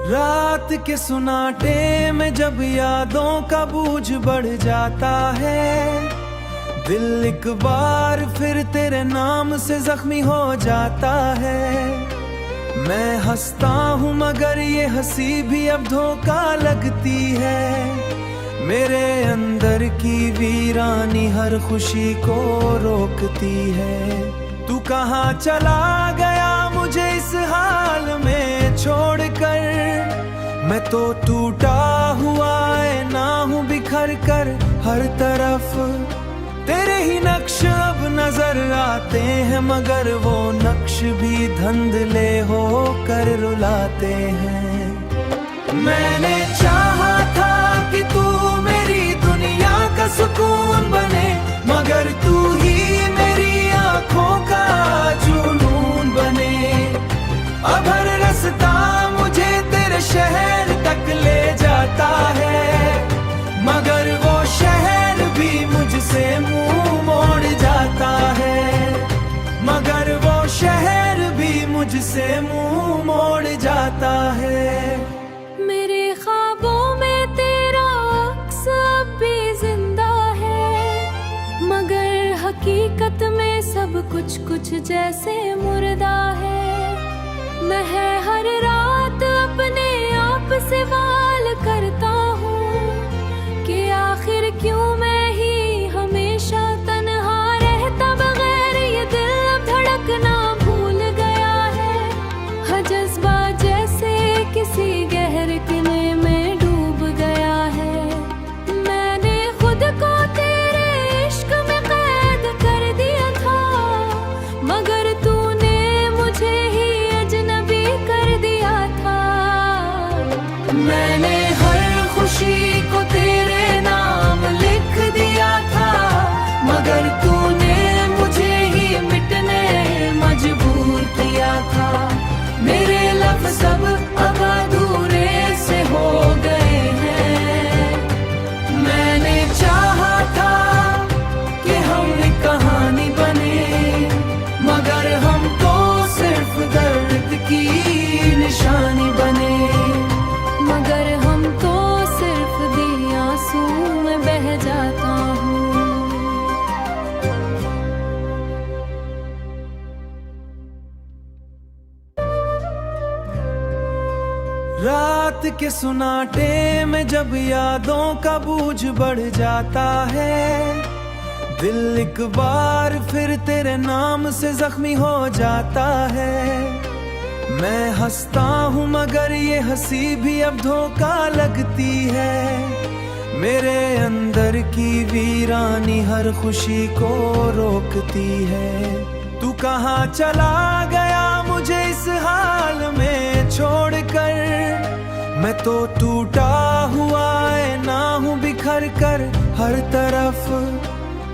रात के सुनाटे में जब यादों का बोझ बढ़ जाता है, दिल एक बार फिर तेरे नाम से जख्मी हो जाता है। मैं हंसता हूँ मगर ये हंसी भी अब धोखा लगती है। मेरे अंदर की वीरानी हर खुशी को रोकती है। तू कहाँ चला गया मुझे इस हाल में छोड़कर? मैं तो टूटा हुआ है ना हूँ बिखर कर। हर तरफ तेरे ही नक्श अब नजर आते हैं, मगर वो नक्श भी धुंधले हो कर रुलाते हैं। मैंने चाहा था कि तू मेरी दुनिया का सुकून बने, मगर तू ही मेरी आंखों का जुनून बने। अब हर रास्ता मुझे तेरे शहर तक ले जाता है, मगर वो शहर भी मुझसे मुंह मोड़ जाता है। मगर वो शहर भी मुझसे मुंह मोड़ जाता है। मेरे ख्वाबों में तेरा अक्स अब भी जिंदा है, मगर हकीकत में सब कुछ जैसे मुर्दा है। मैं हर रात अपने आप से सवाल करता हूँ कि आखिर क्यों मैं ही हमेशा तन्हा रहता। बगैर ये दिल अब धड़कना भूल गया है। हर जज्बा जैसे किसी गहर किले में डूब गया है। मैंने खुद को तेरे इश्क में कैद कर दिया था, मगर तूने मुझे ही अजनबी कर दिया था। मैंने हर खुशी को तेरे नाम लिख दिया था, मगर तूने मुझे ही मिटने मजबूर किया था। मेरे लफ्ज़ सब अब अधूरे से हो गए हैं। मैंने चाहा था कि हम एक कहानी बने, मगर हम तो सिर्फ दर्द की निशानी बने। मगर हम तो सिर्फ भी आंसू में बह जाता हूँ। रात के सुनाटे में जब यादों का बोझ बढ़ जाता है, दिल एक बार फिर तेरे नाम से जख्मी हो जाता है। मैं हंसता हूँ मगर ये हंसी भी अब धोखा लगती है। मेरे अंदर की वीरानी हर खुशी को रोकती है। तू कहाँ चला गया मुझे इस हाल में छोड़कर? मैं तो टूटा हुआ है ना हूँ बिखर कर। हर तरफ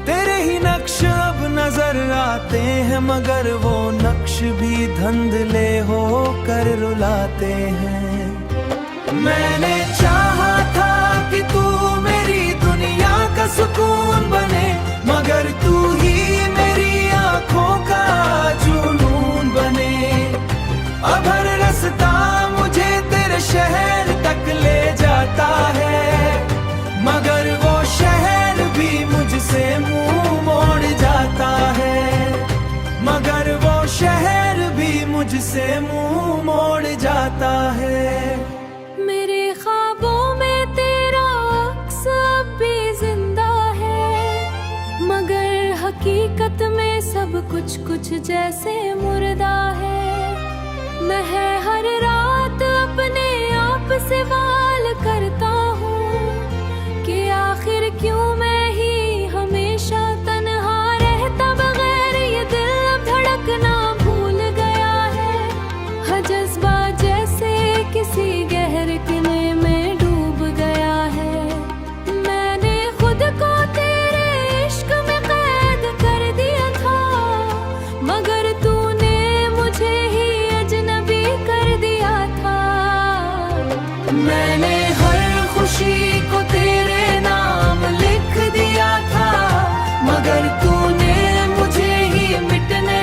तेरे ही नक्श अब नजर आते हैं, मगर वो नक्श भी धुंधले हो कर रुलाते हैं। मैंने चाहा था कि तू मेरी दुनिया का सुकून बने, मगर तू ही मेरी आंखों का जुनून बने। अब हर रास्ता मुझे तेरे शहर तक ले जाता है, मगर वो शहर भी मुझसे मुंह मोड़ जाता है। मगर वो शहर भी मुझसे मुंह मोड़ जाता है। मेरे ख्वाबों में तेरा अक्स अब भी जिंदा है, मगर हकीकत में सब कुछ जैसे मुर्दा है। मैं हर रात अपने आप से सवाल करता हूँ कि आखिर क्यों मैं ही हमेशा तन्हा रहता। बगैर ये दिल अब धड़कना भूल गया है। हर जज्बा जैसे किसी गहर किले में डूब गया है। मैंने खुद को तेरे इश्क में कैद कर दिया था, मगर तूने मुझे ही अजनबी कर दिया था। मैंने हर खुशी को तेरे नाम लिख दिया था, मगर तूने मुझे ही मिटने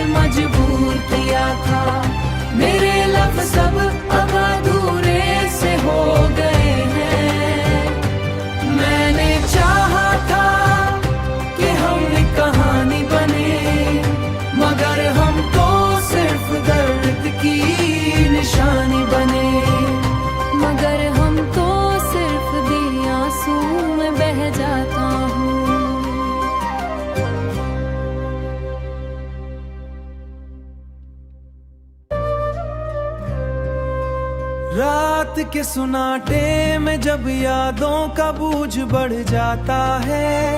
मजबूर किया था। मेरे लफ्ज़ रात के सुनाटे में जब यादों का बोझ बढ़ जाता है,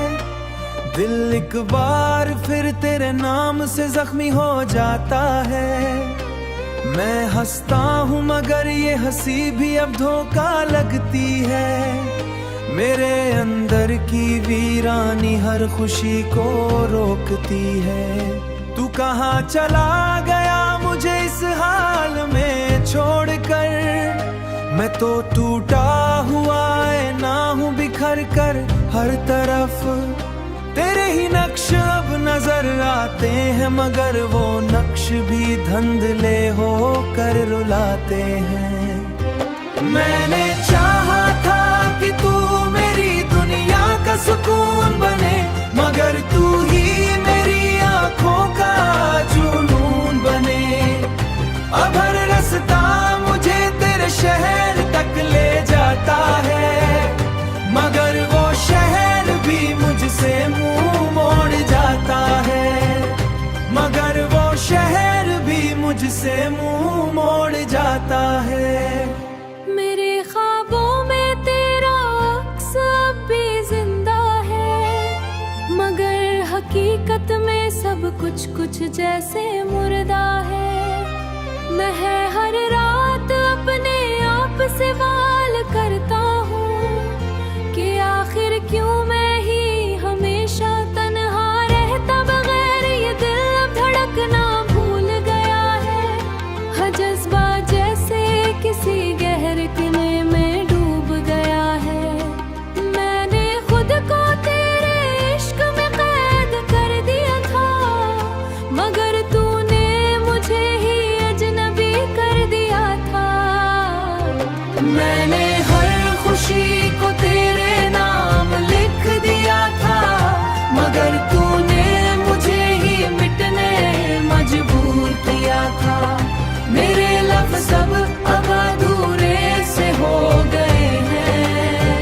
दिल एक बार फिर तेरे नाम से जख्मी हो जाता है। मैं हंसता हूँ मगर ये हंसी भी अब धोखा लगती है। मेरे अंदर की वीरानी हर खुशी को रोकती है। तू कहाँ चला गया मुझे इस हाल में छोड़कर? मैं तो टूटा हुआ है ना हूँ बिखर कर। हर तरफ तेरे ही नक्श अब नजर आते हैं, मगर वो नक्श भी धंधले हो कर रुलाते हैं। मैंने चाहा था कि तू मेरी दुनिया का सुकून बने, मगर तू ही मेरी आंखों का जुनून बने। अब हर रास्ता मुझे तेरे शहर तक ले जाता है, मगर वो शहर भी मुझसे मुंह मोड़ जाता है। मगर वो शहर भी मुझसे मुंह मोड़ जाता है। मेरे ख्वाबों में तेरा अक्स अब भी जिंदा है, मगर हकीकत में सब कुछ जैसे मुर्दा है। मैं हर रात अपने आप से सवाल करता हूँ कि आखिर क्यों मैं ही हमेशा तन्हा रहता। बगैर ये दिल अब धड़कना भूल गया है। हर जज्बा जैसे किसी गहर किले में डूब गया है। मैंने खुद को तेरे इश्क में कैद कर दिया था, मगर तूने मुझे ही अजनबी कर दिया था। मैंने हर खुशी को तेरे नाम लिख दिया था, मगर तूने मुझे ही मिटने मजबूर किया था। मेरे लफ्ज़ सब अब अधूरे से हो गए हैं।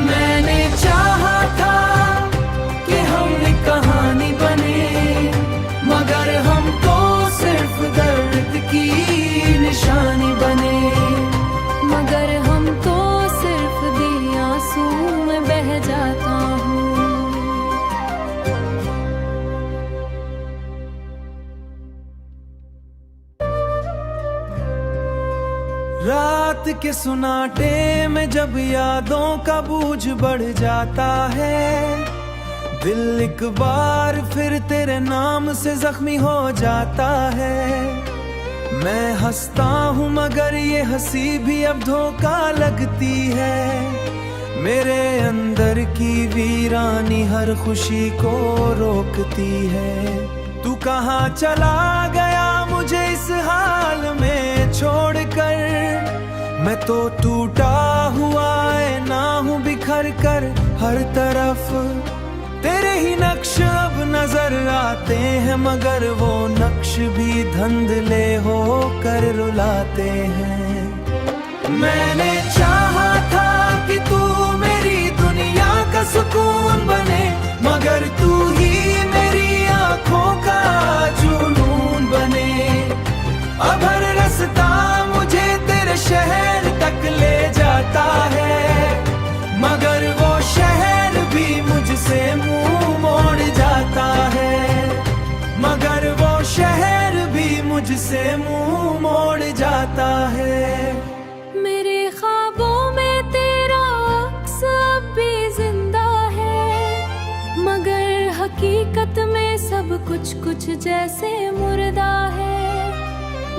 मैंने चाहा था कि हम एक कहानी बने, मगर हम तो सिर्फ दर्द की निशानी बने। मगर हम तो सिर्फ भी आंसू में बह जाता हूँ। रात के सुनाटे में जब यादों का बोझ बढ़ जाता है, दिल एक बार फिर तेरे नाम से जख्मी हो जाता है। मैं हंसता हूँ मगर ये हंसी भी अब धोखा लगती है। मेरे अंदर की वीरानी हर खुशी को रोकती है। तू कहाँ चला गया मुझे इस हाल में छोड़कर? मैं तो टूटा हुआ है ना हूँ बिखर कर। हर तरफ तेरे ही नक्श अब नजर आते हैं, मगर वो नक्श भी धंधले हो कर रुलाते हैं। मैंने चाहा था कि तू मेरी दुनिया का सुकून बने, मगर तू ही मेरी आंखों का जुनून बने। अब हर रास्ता मुझे तेरे शहर तक ले जाता है, मगर वो शहर भी मुझसे मुंह मोड़ जाता है। मगर वो शहर भी मुझसे मुंह मोड़ जाता है। मेरे ख्वाबों में तेरा अक्स अब भी जिंदा है, मगर हकीकत में सब कुछ जैसे मुर्दा है।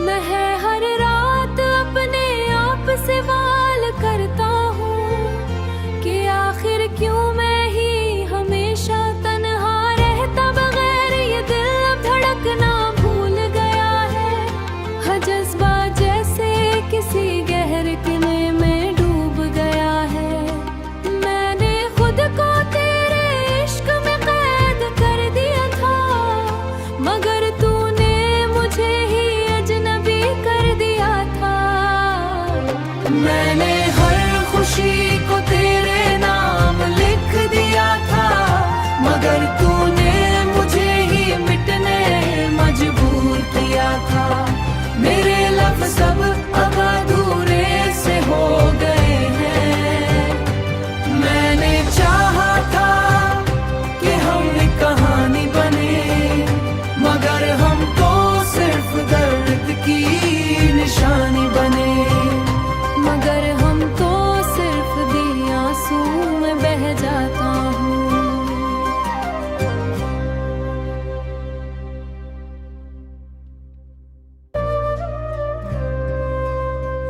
मैं हर रात अपने आप से सवाल करता हूँ कि आखिर क्यों मैं ही हमेशा तन्हा रहता। बगैर ये दिल अब धड़कना भूल गया है। हर जज्बा जैसे किसी गहर किले में डूब गया है। मैंने खुद को तेरे इश्क में कैद कर दिया था, मगर तूने मुझे ही अजनबी कर दिया था। मैंने हर खुशी को तेरे नाम लिख दिया था, मगर तूने मुझे ही मिटने मजबूर किया था। मेरे लफ्ज़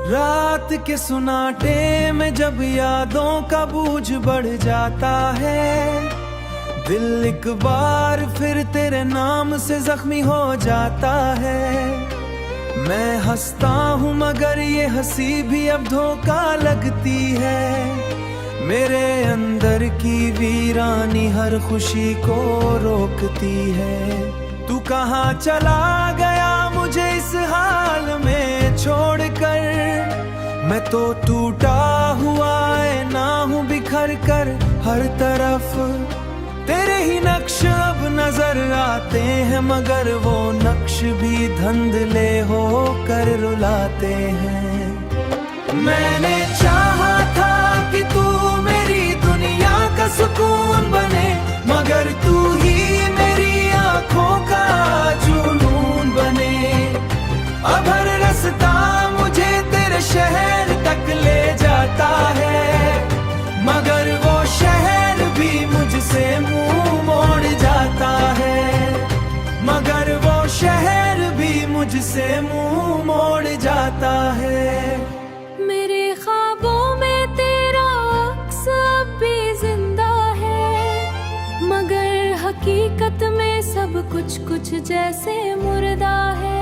रात के सुनाटे में जब यादों का बोझ बढ़ जाता है, दिल एक बार फिर तेरे नाम से जख्मी हो जाता है। मैं हंसता हूँ मगर ये हंसी भी अब धोखा लगती है। मेरे अंदर की वीरानी हर खुशी को रोकती है। तू कहाँ चला गया मुझे इस हाल में छोड़कर, मैं तो टूटा हुआ है ना हूँ बिखर कर। हर तरफ तेरे ही नक्श अब नजर आते हैं, मगर वो नक्श भी धुंधले हो कर रुलाते हैं। मैंने चाहा था कि तू मेरी दुनिया का सुकून बने, मगर तू ही मेरी आंखों का जुनून बने। अब हर रास्ता मुझे तेरे शहर तक ले जाता है, मगर वो शहर भी मुझसे मुंह मोड़ जाता है। मगर वो शहर भी मुझसे मुंह मोड़ जाता है। मेरे ख्वाबों में तेरा अक्स अब भी जिंदा है, मगर हकीकत में सब कुछ जैसे मुर्दा है।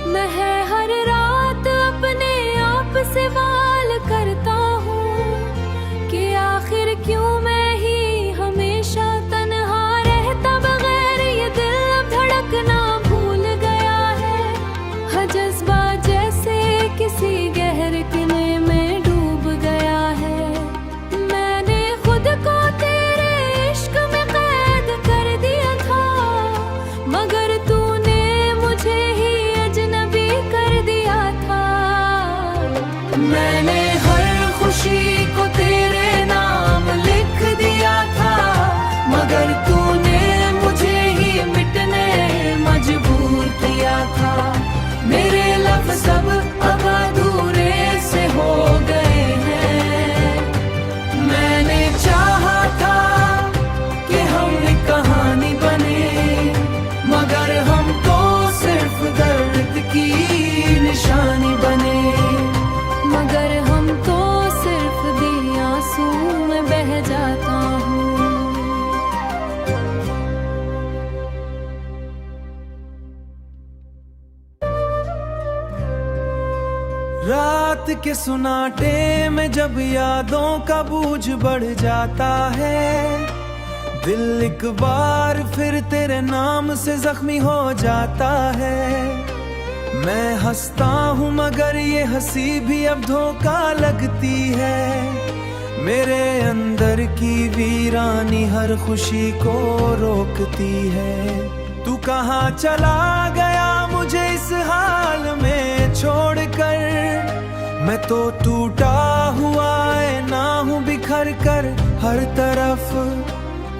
मैं हर रात अपने आप से सवाल करता हूँ कि आखिर क्यों मैं ही हमेशा तन्हा रहता, बगैर ये दिल अब धड़कना भूल गया है। हर जज्बा जैसे किसी गहरे कुएं में डूब गया है। मैंने खुद को तेरे इश्क में कैद कर दिया था, मगर तूने मुझे ही अजनबी कर दिया था। मैंने हर खुशी को तेरे नाम लिख दिया था, मगर तूने मुझे ही मिटने मजबूर किया था। मेरे लफ्ज़ सब अब अधूरे से हो गए हैं। मैंने चाहा था कि हम एक कहानी बने, मगर हम तो सिर्फ दर्द की निशानी बने। मगर हम तो सिर्फ भी आंसू में बह जाता हूँ। रात के सुनाटे में जब यादों का बोझ बढ़ जाता है, दिल एक बार फिर तेरे नाम से जख्मी हो जाता है। मैं हंसता हूँ मगर ये हंसी भी अब धोखा लगती है। मेरे अंदर की वीरानी हर खुशी को रोकती है। तू कहाँ चला गया मुझे इस हाल में छोड़कर, मैं तो टूटा हुआ है ना हूँ बिखर कर। हर तरफ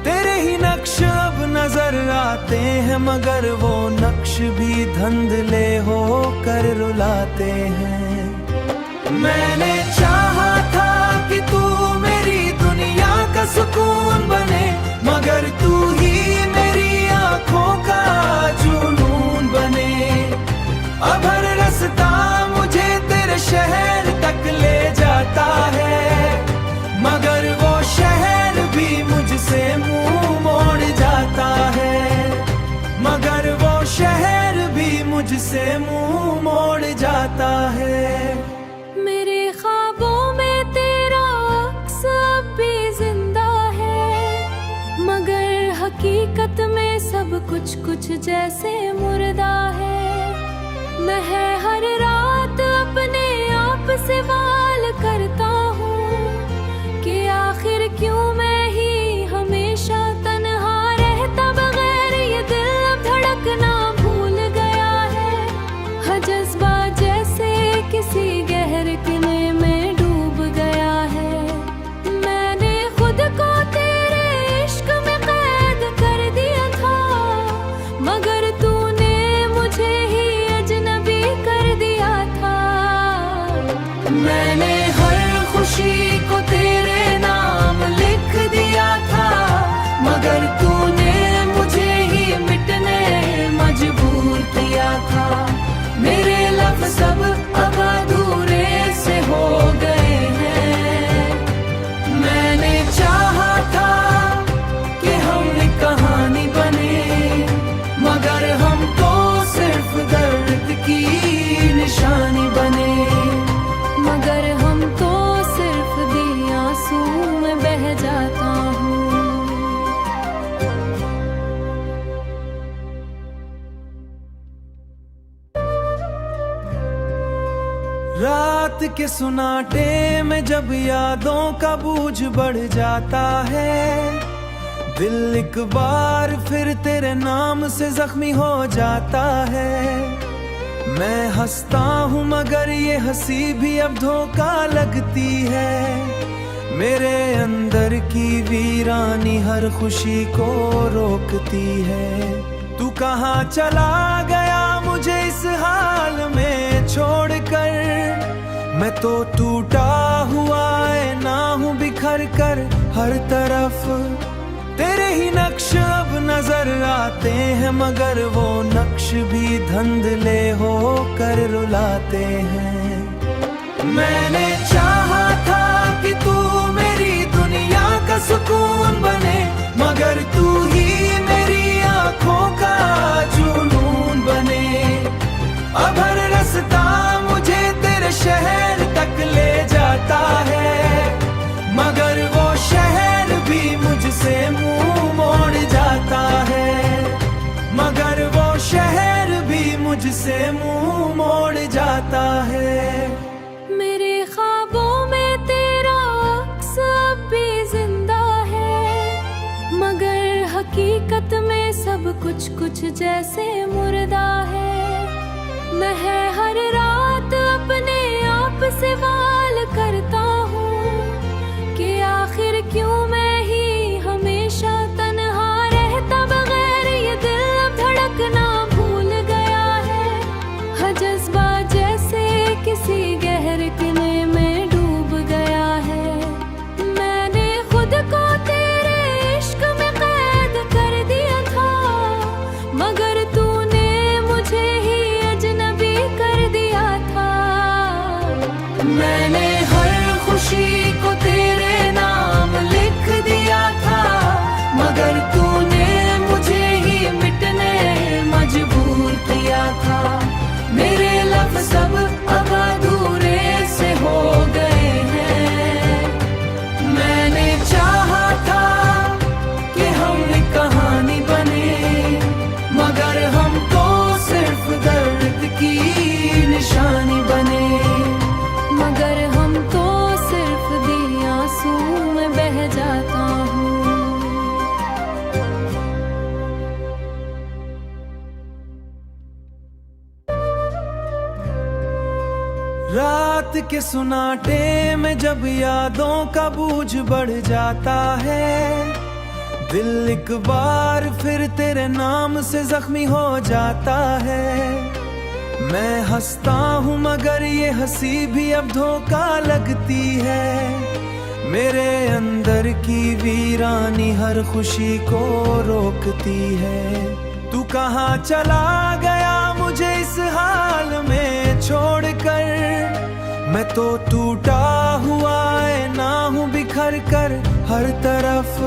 तेरे ही नक्श अब नजर आते हैं, मगर वो नक्श भी धुंधले हो कर रुलाते हैं। मैंने चाहा था कि तू मेरी दुनिया का सुकून बने, मगर तू ही मेरी आंखों का जुनून बने। अब हर रास्ता मुझे तेरे शहर तक ले जाता है, मगर वो शहर भी मुझसे मुंह मोड़ जाता है। मगर वो शहर भी मुझसे मुंह मोड़ जाता है। मेरे ख्वाबों में तेरा अक्स अब भी जिंदा है, मगर हकीकत में सब कुछ जैसे मुर्दा है। मैं हर रात अपने आप से सवाल करता हूँ कि आखिर क्यों मैं ही हमेशा तन्हा रहता, बगैर ये दिल अब धड़कना भूल गया है। हर जज्बा जैसे किसी गहरे कुएं में डूब गया है। मैंने खुद को तेरे इश्क में कैद कर दिया था, मगर तूने मुझे ही अजनबी कर दिया था। मैंने हर खुशी को तेरे नाम लिख दिया था, मगर तूने मुझे ही मिटने मजबूर किया था। मेरे लफ्ज़ सब अब अधूरे निशानी बने। मगर हम तो सिर्फ भी आंसू में बह जाता हूँ। रात के सुनाटे में जब यादों का बोझ बढ़ जाता है, दिल एक बार फिर तेरे नाम से जख्मी हो जाता है। मैं हंसता हूँ मगर ये हंसी भी अब धोखा लगती है। मेरे अंदर की वीरानी हर खुशी को रोकती है। तू कहाँ चला गया मुझे इस हाल में छोड़कर। मैं तो टूटा हुआ है ना हूँ बिखर कर। हर तरफ तेरे ही नक्श अब नजर आते हैं, मगर वो नक्श भी धुंधले हो कर रुलाते हैं। मैंने चाहा था कि तू मेरी दुनिया का सुकून बने, मगर तू ही मेरी आंखों का जुनून बने। अब हर रास्ता मुझे तेरे शहर तक ले जाता है, मगर वो शहर भी मुझसे मुंह मोड़ जाता है। मगर वो शहर भी मुझसे मुंह मोड़ जाता है। मेरे ख्वाबों में तेरा अक्स अब भी जिंदा है, मगर हकीकत में सब कुछ जैसे मुर्दा है। मैं हर रात अपने आप से सवाल करता हूँ कि आखिर क्यों मैं ही हमेशा तन्हा रहता। बगैर ये दिल अब धड़कना भूल गया है। हर जज्बा जैसे किसी गहर किले में डूब गया है। मैंने खुद को तेरे इश्क में कैद कर दिया था, मगर तूने मुझे ही अजनबी कर दिया था। मैंने हर खुशी को तेरे नाम लिख दिया था, मगर तूने मुझे ही मिटने मजबूर किया था। मेरे लफ्ज़ सब अब अधूरे से हो गए हैं। मैंने चाहा था कि हम एक कहानी बने, मगर हम तो सिर्फ दर्द की निशानी बने। मगर हम तो सिर्फ भी आंसू में बह जाता हूँ। रात के सुनाटे में जब यादों का बोझ बढ़ जाता है, दिल एक बार फिर तेरे नाम से जख्मी हो जाता है। मैं हंसता हूँ मगर ये हंसी भी अब धोखा लगती है। मेरे अंदर की वीरानी हर खुशी को रोकती है। तू कहाँ चला गया मुझे इस हाल में छोड़कर। मैं तो टूटा हुआ है ना हूँ बिखर कर। हर तरफ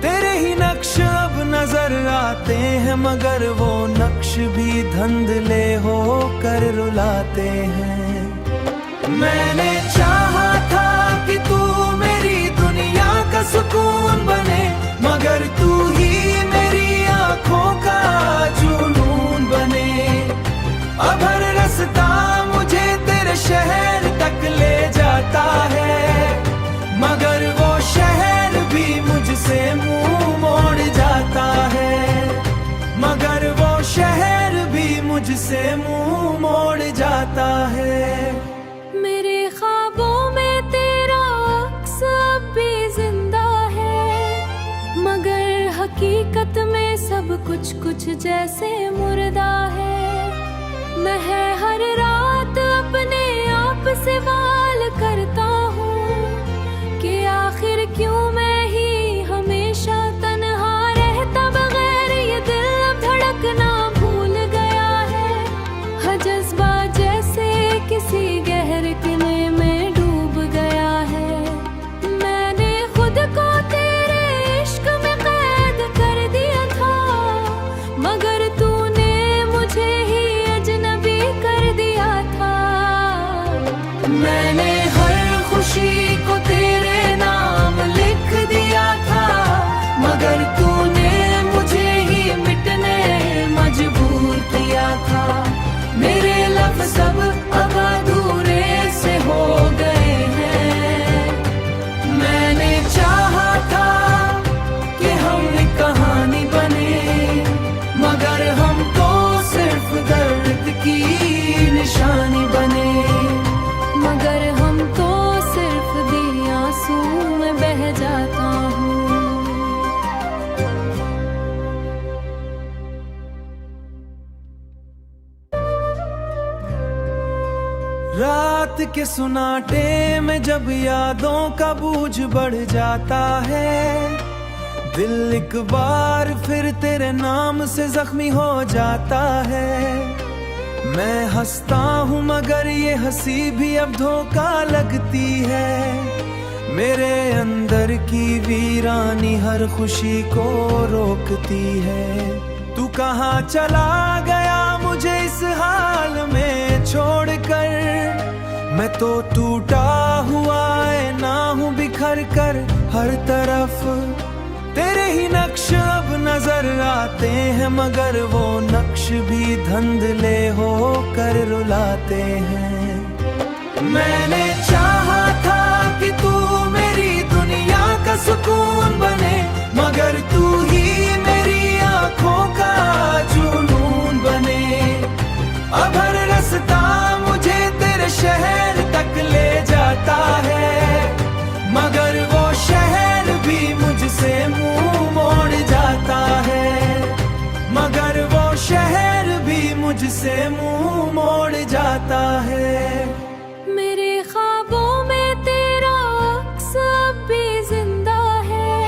तेरे ही नक्श अब नजर आते हैं, मगर वो नक्श भी धुंधले हो कर रुलाते हैं। मैंने चाहा था कि तू मेरी दुनिया का सुकून बने, मगर तू ही मेरी आंखों का जुनून बने। अब हर रास्ता मुझे तेरे शहर तक ले जाता है, मगर वो शहर भी मुझसे मुंह मोड़ जाता है। मगर वो शहर भी मुझसे मुंह मोड़ जाता है। मेरे ख्वाबों में तेरा अक्स अब भी जिंदा है, मगर हकीकत में सब कुछ जैसे मुर्दा है। मैं हर रात अपने आप से सवाल करता हूँ कि आखिर क्यों मैं ही हमेशा तन्हा रहता। बगैर ये दिल अब धड़कना भूल गया है। हर जज्बा जैसे किसी गहर किले में डूब गया है। मैंने खुद को तेरे इश्क में कैद कर दिया था, मगर तूने मुझे ही अजनबी कर दिया मैंने हर खुशी को तेरे नाम लिख दिया था, मगर तूने मुझे ही मिटने मजबूर किया था। मेरे लफ्ज़ सब अब अधूरे से हो गए हैं। मैंने चाहा था कि हम एक कहानी बने, मगर हम तो सिर्फ दर्द की निशानी बने। मगर हम तो सिर्फ दिए आंसू में बह जाता हूँ। रात के सुनाटे में जब यादों का बोझ बढ़ जाता है, दिल एक बार फिर तेरे नाम से जख्मी हो जाता है। मैं हंसता हूँ मगर ये हंसी भी अब धोखा लगती है। मेरे अंदर की वीरानी हर खुशी को रोकती है। तू कहाँ चला गया मुझे इस हाल में छोड़कर? मैं तो टूटा हुआ है ना हूँ बिखर कर। हर तरफ तेरे ही नक्श अब नजर आते हैं, मगर वो नक्श भी धुंधले हो कर रुलाते हैं। मैंने चाहा था कि तू मेरी दुनिया का सुकून बने, मगर तू ही मेरी आंखों का जुनून बने। अब हर रास्ता मुझे तेरे शहर तक ले जाता है, मगर वो शहर भी मुझसे मुंह मोड़ जाता है। मगर वो शहर भी मुझसे मुंह मोड़ जाता है। मेरे ख्वाबों में तेरा अक्स अब भी जिंदा है,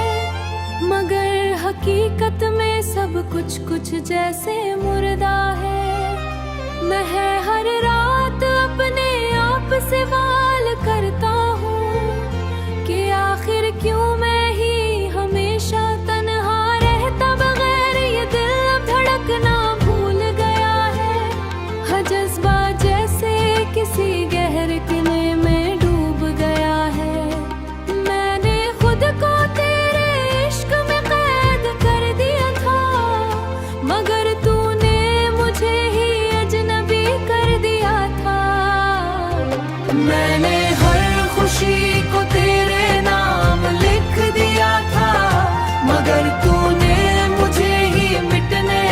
मगर हकीकत में सब कुछ जैसे मुर्दा है। मैं हर रात अपने आप से सवाल करता हूँ कि आखिर क्यों मैं ही हमेशा तन्हा रहता। बगैर ये दिल अब धड़कना भूल गया है। हर जज्बा जैसे किसी गहर किले में डूब गया है। मैंने खुद को तेरे इश्क में कैद कर दिया था, मगर तूने मुझे ही अजनबी कर दिया था। मैंने हर खुशी को तेरे नाम लिख दिया था, मगर तूने मुझे ही मिटने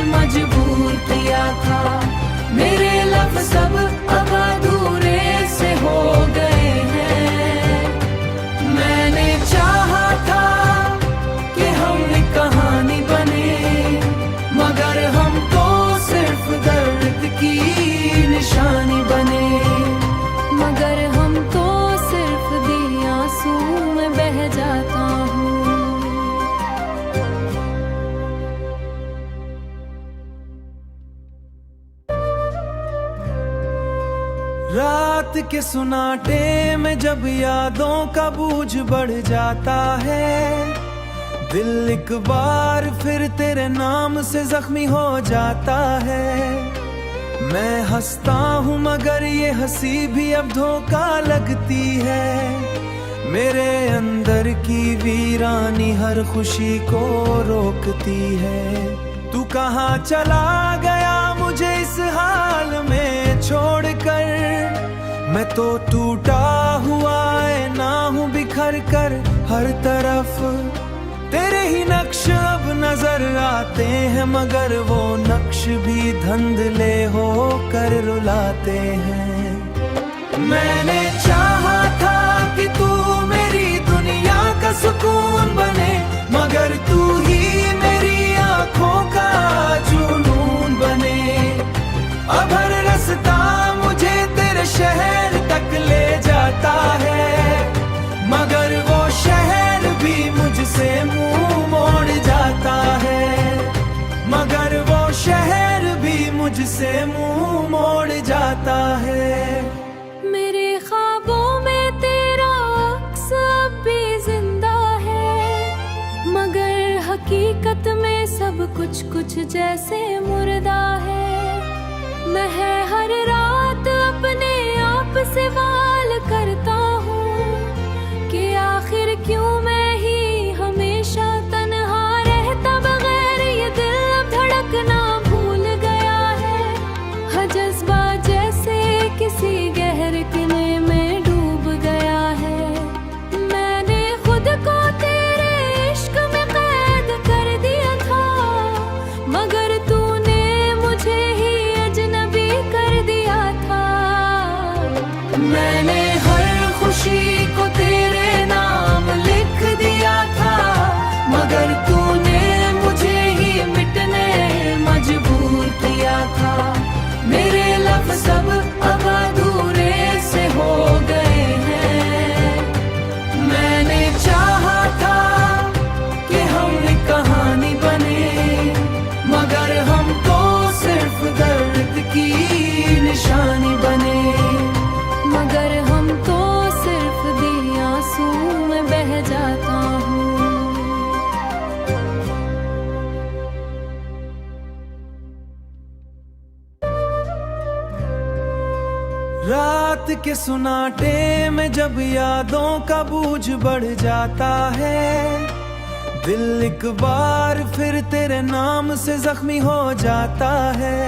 मजबूर किया था। मेरे लफ्ज़ सब अब अधूरे से हो गए हैं। मैंने चाहा था कि हम एक कहानी बने, मगर हम तो सिर्फ दर्द की निशानी बने। मगर हम तो सिर्फ दिए आंसू में बह जाता हूँ। रात के सुनाटे में जब यादों का बोझ बढ़ जाता है, दिल एक बार फिर तेरे नाम से जख्मी हो जाता है। मैं हंसता हूँ मगर ये हंसी भी अब धोखा लगती है। मेरे अंदर की वीरानी हर खुशी को रोकती है। तू कहाँ चला गया मुझे इस हाल में छोड़कर? मैं तो टूटा हुआ है ना हूँ बिखर कर। हर तरफ तेरे ही नक्श अब नजर आते हैं, मगर वो नक्श भी धुंधले हो कर रुलाते हैं। मैंने चाहा था कि तू मेरी दुनिया का सुकून बने, मगर तू ही मेरी आंखों का जुनून बने। अब हर रास्ता मुझे तेरे शहर तक ले जाता है, मगर वो शहर भी मुझसे मुंह मोड़ जाता है। मगर वो शहर भी मुझसे मुंह मोड़ जाता है। मेरे ख्वाबों में तेरा अक्स अब भी जिंदा है, मगर हकीकत में सब कुछ जैसे मुर्दा है। मैं हर रात अपने आप से रात के सुनाटे में जब यादों का बोझ बढ़ जाता है, दिल एक बार फिर तेरे नाम से जख्मी हो जाता है।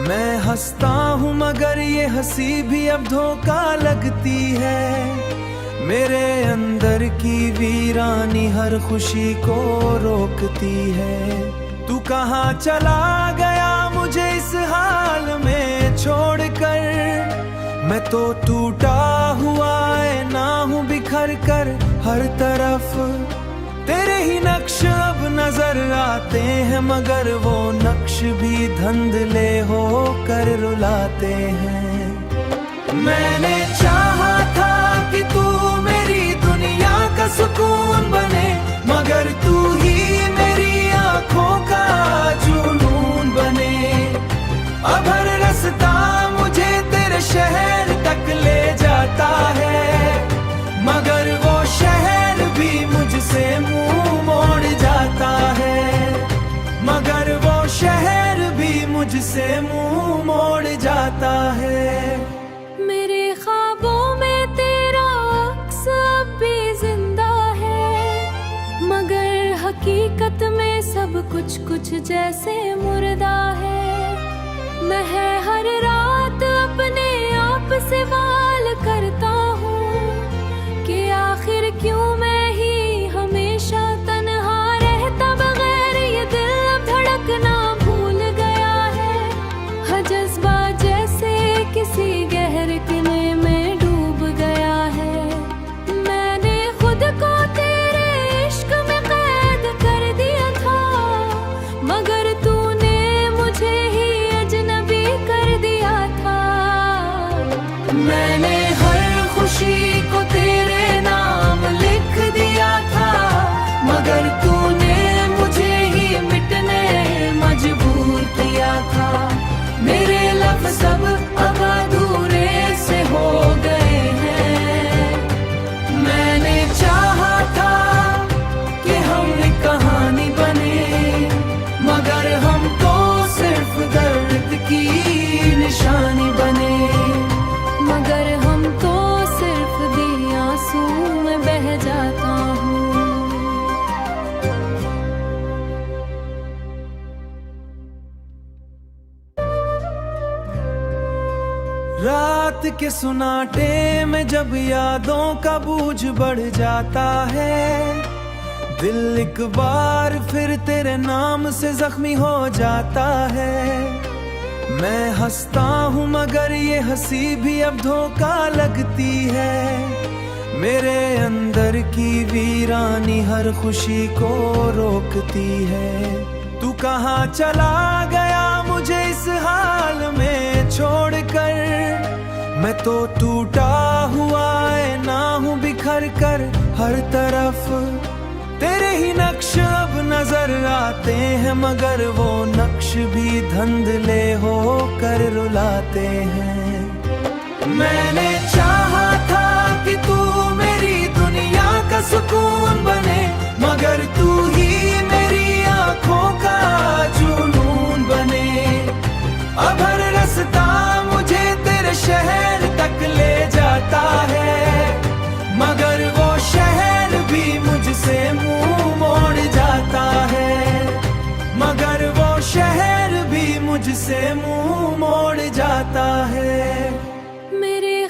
मैं हंसता हूँ मगर ये हंसी भी अब धोखा लगती है। मेरे अंदर की वीरानी हर खुशी को रोकती है। तू कहाँ चला गया मुझे इस हाल में छोड़कर, मैं तो टूटा हुआ है ना हूँ बिखर कर। हर तरफ तेरे ही नक्श अब नजर आते हैं, मगर वो नक्श भी धुंधले हो कर रुलाते हैं। मैंने चाहा था कि तू मेरी दुनिया का सुकून बने, मगर तू ही मेरी आंखों का जुनून बने। अब हर रास्ता मुझे तेरे शहर तक ले जाता है, मगर वो शहर भी मुझसे मुंह मोड़ जाता है। मगर वो शहर भी मुझसे मुंह मोड़ जाता है। मेरे ख्वाबों में तेरा अक्स अब भी जिंदा है, मगर हकीकत में सब कुछ जैसे मुर्दा है। मैं हर रात अपने आप से सवाल करता हूँ कि आखिर क्यों मैं ही हमेशा तन्हा रहता। बगैर ये दिल अब धड़कना भूल गया है। हर जज्बा जैसे किसी गहरे कुएं में डूब गया है। मैंने खुद को तेरे इश्क में कैद कर दिया था, मगर तूने मुझे ही अजनबी कर दिया था। मैंने हर खुशी को तेरे नाम लिख दिया था, मगर तूने मुझे ही मिटने मजबूर किया था। मेरे लफ्ज़ सब अब अधूरे से हो गए हैं। मैंने चाहा था कि हम एक कहानी बने, मगर हम तो सिर्फ दर्द की निशानी बने। मगर हम तो सिर्फ भी आंसू में बह जाता हूँ। रात के सुनाटे में जब यादों का बोझ बढ़ जाता है, दिल एक बार फिर तेरे नाम से जख्मी हो जाता है। मैं हंसता हूँ मगर ये हंसी भी अब धोखा लगती है। मेरे अंदर की वीरानी हर खुशी को रोकती है। तू कहाँ चला गया मुझे इस हाल में छोड़कर, मैं तो टूटा हुआ है ना हूँ बिखर कर। हर तरफ तेरे ही नक्श अब नजर आते हैं, मगर वो नक्श भी धुंधले हो कर रुलाते हैं। मैंने चाहा था कि तू मेरी दुनिया का सुकून बने, मगर तू ही मेरी आंखों का जुनून बने। अब हर रास्ता मुझे तेरे शहर तक ले जाता है, मगर वो शहर भी मुझसे मुंह मोड़ जाता है। मगर वो शहर भी मुझसे मुंह मोड़ जाता है। मेरे